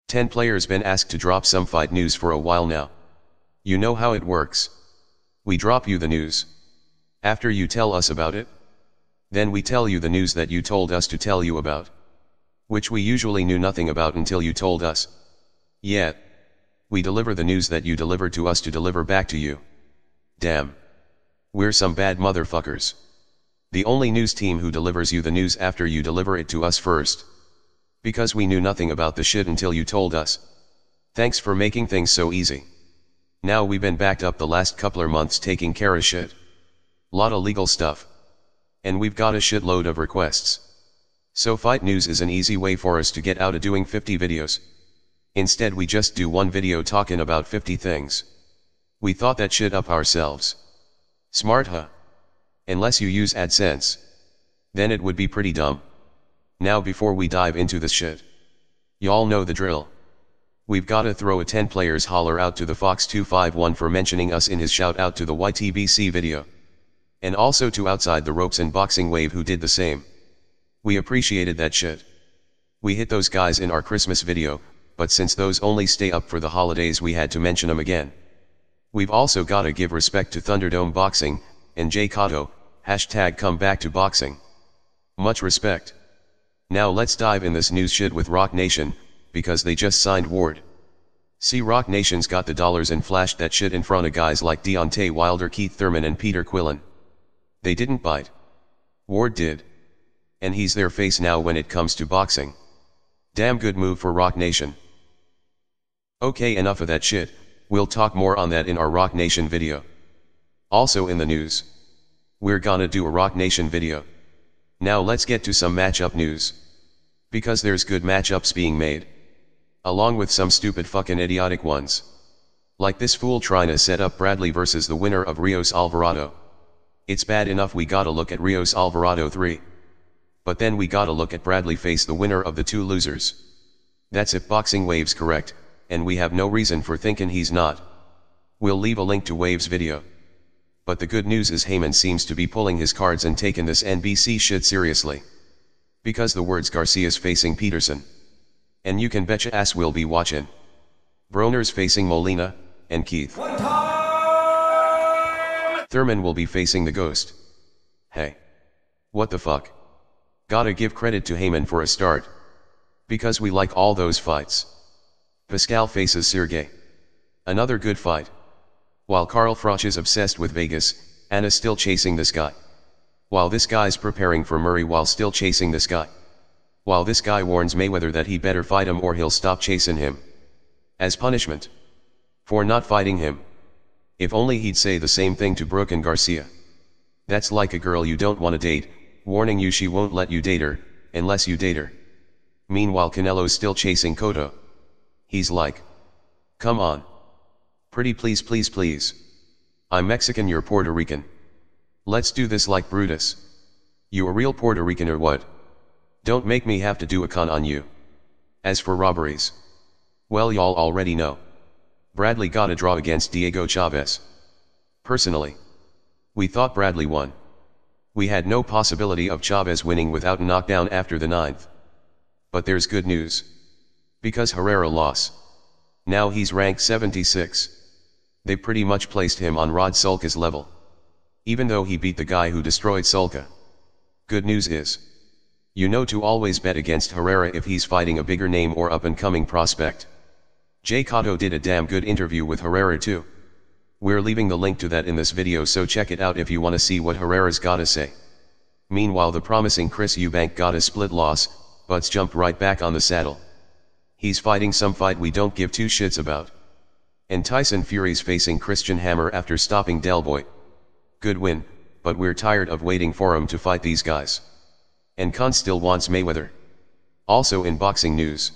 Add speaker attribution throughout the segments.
Speaker 1: 10 players been asked to drop some fight news for a while now. You know how it works. We drop you the news. After you tell us about it, then we tell you the news that you told us to tell you about, which we usually knew nothing about until you told us. Yeah. We deliver the news that you delivered to us to deliver back to you. Damn. We're some bad motherfuckers. The only news team who delivers you the news after you deliver it to us first. Because we knew nothing about the shit until you told us. Thanks for making things so easy. Now we've been backed up the last couple of months taking care of shit. Lot of legal stuff. And we've got a shitload of requests. So fight news is an easy way for us to get out of doing 50 videos. Instead we just do one video talking about 50 things. We thought that shit up ourselves. Smart huh? Unless you use AdSense. Then it would be pretty dumb. Now before we dive into this shit, y'all know the drill. We've gotta throw a 10 players holler out to the Fox251 for mentioning us in his shout out to the Ytbc video. And also to Outside the Ropes and Boxing Wave who did the same. We appreciated that shit. We hit those guys in our Christmas video, but since those only stay up for the holidays we had to mention them again. We've also gotta give respect to Thunderdome Boxing, and Jay Cotto, #ComeBackToBoxing. Much respect. Now let's dive in this news shit with Rock Nation, because they just signed Ward. See, Rock Nation's got the dollars and flashed that shit in front of guys like Deontay Wilder, Keith Thurman and Peter Quillen. They didn't bite. Ward did. And he's their face now when it comes to boxing. Damn good move for Rock Nation. Okay, enough of that shit, we'll talk more on that in our Rock Nation video. Also in the news, we're gonna do a Rock Nation video. Now let's get to some matchup news. Because there's good matchups being made. Along with some stupid fucking idiotic ones. Like this fool trying to set up Bradley versus the winner of Rios Alvarado. It's bad enough we gotta look at Rios Alvarado 3. But then we gotta look at Bradley face the winner of the two losers. That's if Boxing Wave's correct, and we have no reason for thinking he's not. We'll leave a link to Wave's video. But the good news is Heyman seems to be pulling his cards and taking this Ytbc shit seriously. Because the words Garcia's facing Peterson. And you can betcha ass we'll be watching. Broner's facing Molina, and Keith Thurman will be facing the Ghost. Hey. What the fuck? Gotta give credit to Heyman for a start. Because we like all those fights. Pascal faces Sergey. Another good fight. While Carl Froch is obsessed with Vegas, Anna's still chasing this guy. While this guy's preparing for Murray while still chasing this guy. While this guy warns Mayweather that he better fight him or he'll stop chasing him. As punishment. For not fighting him. If only he'd say the same thing to Brooke and Garcia. That's like a girl you don't want to date, warning you she won't let you date her, unless you date her. Meanwhile Canelo's still chasing Cotto. He's like, come on. Pretty please please please. I'm Mexican, you're Puerto Rican. Let's do this like Brutus. You a real Puerto Rican or what? Don't make me have to do a con on you. As for robberies. Well, y'all already know. Bradley got a draw against Diego Chavez. Personally, we thought Bradley won. We had no possibility of Chavez winning without a knockdown after the 9th. But there's good news. Because Herrera lost. Now he's ranked 76. They pretty much placed him on Rod Sulka's level. Even though he beat the guy who destroyed Sulka. Good news is, you know to always bet against Herrera if he's fighting a bigger name or up-and-coming prospect. Jay Cotto did a damn good interview with Herrera too. We're leaving the link to that in this video, so check it out if you want to see what Herrera's gotta say. Meanwhile, the promising Chris Eubank got a split loss, but's jumped right back on the saddle. He's fighting some fight we don't give two shits about. And Tyson Fury's facing Christian Hammer after stopping Del Boy. Good win, but we're tired of waiting for him to fight these guys. And Khan still wants Mayweather. Also in boxing news.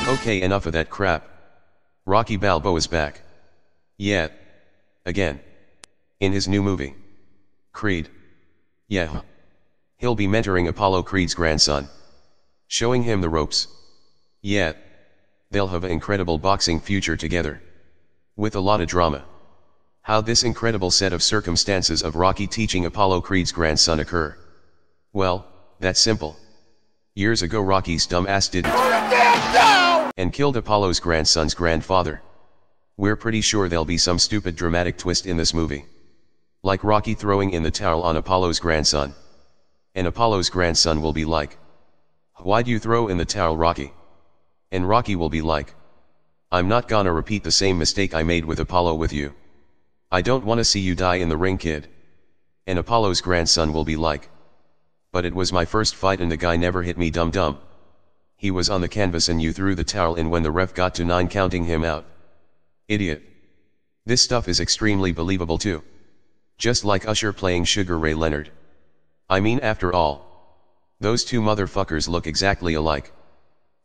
Speaker 1: Okay, enough of that crap. Rocky Balboa's back. Yeah. Again. In his new movie. Creed. Yeah. He'll be mentoring Apollo Creed's grandson, showing him the ropes. Yeah, they'll have an incredible boxing future together, with a lot of drama. How this incredible set of circumstances of Rocky teaching Apollo Creed's grandson occur? Well, that's simple. Years ago Rocky's dumb ass did it, and killed Apollo's grandson's grandfather. We're pretty sure there'll be some stupid dramatic twist in this movie, like Rocky throwing in the towel on Apollo's grandson. And Apollo's grandson will be like, "Why'd you throw in the towel, Rocky?" And Rocky will be like, "I'm not gonna repeat the same mistake I made with Apollo with you. I don't wanna see you die in the ring, kid." And Apollo's grandson will be like, "But it was my first fight and the guy never hit me, dum-dum. He was on the canvas and you threw the towel in when the ref got to 9 counting him out. Idiot." This stuff is extremely believable too. Just like Usher playing Sugar Ray Leonard. I mean, after all, those two motherfuckers look exactly alike.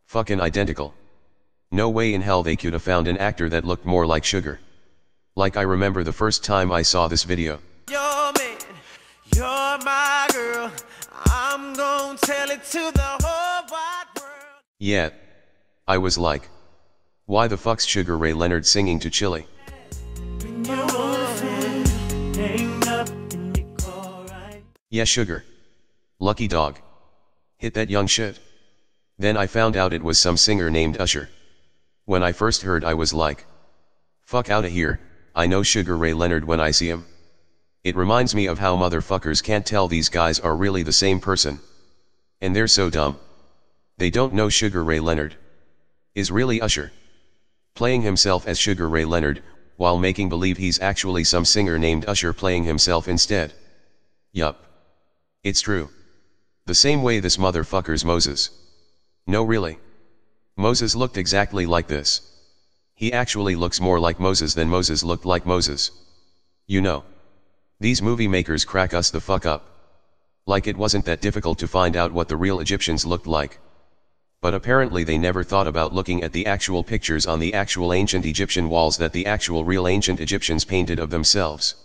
Speaker 1: Fucking identical. No way in hell they could have found an actor that looked more like Sugar. Like, I remember the first time I saw this video.
Speaker 2: You're man, you're my girl, I'm gonna tell it to the whole wide world.
Speaker 1: Yeah, I was like, why the fuck's Sugar Ray Leonard singing to Chili? Yeah, Sugar. Lucky dog. Hit that young shit. Then I found out it was some singer named Usher. When I first heard, I was like, fuck outta here, I know Sugar Ray Leonard when I see him. It reminds me of how motherfuckers can't tell these guys are really the same person. And they're so dumb. They don't know Sugar Ray Leonard is really Usher, playing himself as Sugar Ray Leonard, while making believe he's actually some singer named Usher playing himself instead. Yup. It's true. The same way this motherfucker's Moses. No, really. Moses looked exactly like this. He actually looks more like Moses than Moses looked like Moses. You know, these movie makers crack us the fuck up. Like it wasn't that difficult to find out what the real Egyptians looked like. But apparently they never thought about looking at the actual pictures on the actual ancient Egyptian walls that the actual real ancient Egyptians painted of themselves.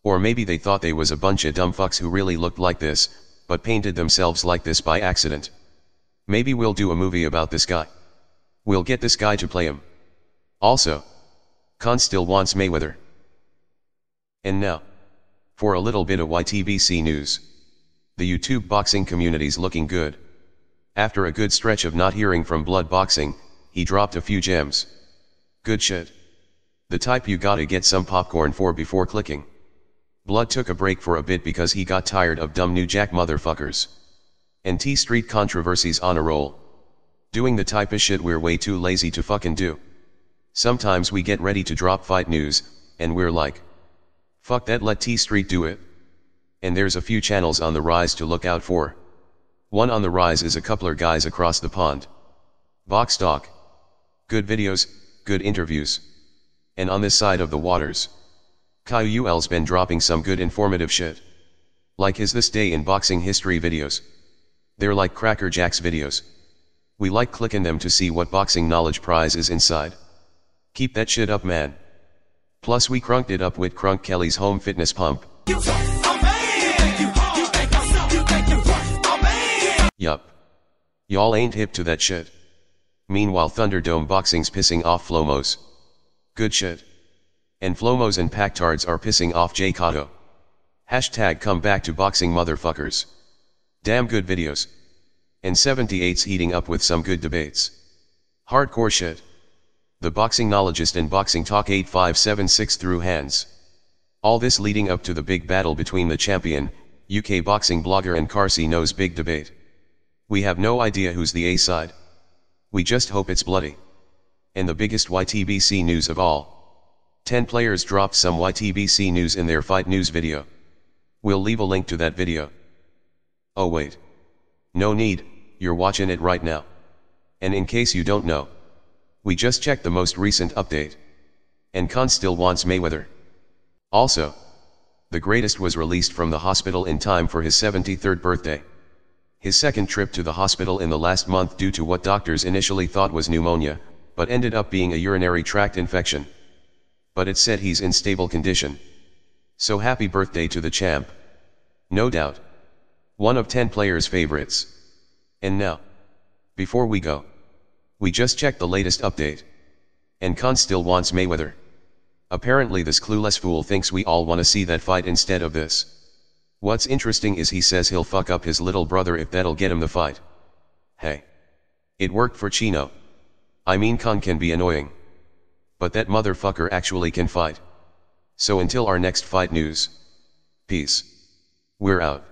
Speaker 1: Or maybe they thought they was a bunch of dumb fucks who really looked like this, but painted themselves like this by accident. Maybe we'll do a movie about this guy. We'll get this guy to play him. Also, Khan still wants Mayweather. And now, for a little bit of Ytbc news. The YouTube boxing community's looking good. After a good stretch of not hearing from Blood Boxing, he dropped a few gems. Good shit. The type you gotta get some popcorn for before clicking. Blood took a break for a bit because he got tired of dumb New Jack motherfuckers and T-Street controversies on a roll. Doing the type of shit we're way too lazy to fucking do. Sometimes we get ready to drop fight news, and we're like, fuck that, let T-Street do it. And there's a few channels on the rise to look out for. One on the rise is a coupler guys across the pond. Box Talk. Good videos, good interviews. And on this side of the waters, Kaiul's been dropping some good informative shit. Like his This Day in Boxing History videos. They're like Cracker Jack's videos. We like clicking them to see what boxing knowledge prize is inside. Keep that shit up, man. Plus we crunked it up with Crunk Kelly's home fitness pump. Yup. Y'all ain't hip to that shit. Meanwhile Thunderdome Boxing's pissing off Flomos. Good shit. And Flomos and Pactards are pissing off Jay Cotto. Hashtag come back to boxing, motherfuckers. Damn good videos. And 78's heating up with some good debates. Hardcore shit. The Boxing Knowledgeist and Boxing Talk 8576 through hands. All this leading up to the big battle between the champion, UK boxing blogger and Carsey knows big debate. We have no idea who's the A side. We just hope it's bloody. And the biggest Ytbc news of all. 10 players dropped some Ytbc news in their fight news video. We'll leave a link to that video. Oh wait. No need, you're watching it right now. And in case you don't know, we just checked the most recent update. And Khan still wants Mayweather. Also, the greatest was released from the hospital in time for his 73rd birthday. His second trip to the hospital in the last month due to what doctors initially thought was pneumonia, but ended up being a urinary tract infection. But it said he's in stable condition. So happy birthday to the champ. No doubt. One of 10 players' favorites. And now, before we go, we just checked the latest update. And Khan still wants Mayweather. Apparently this clueless fool thinks we all wanna see that fight instead of this. What's interesting is he says he'll fuck up his little brother if that'll get him the fight. Hey. It worked for Chino. I mean Khan can be annoying. But that motherfucker actually can fight. So until our next fight news. Peace. We're out.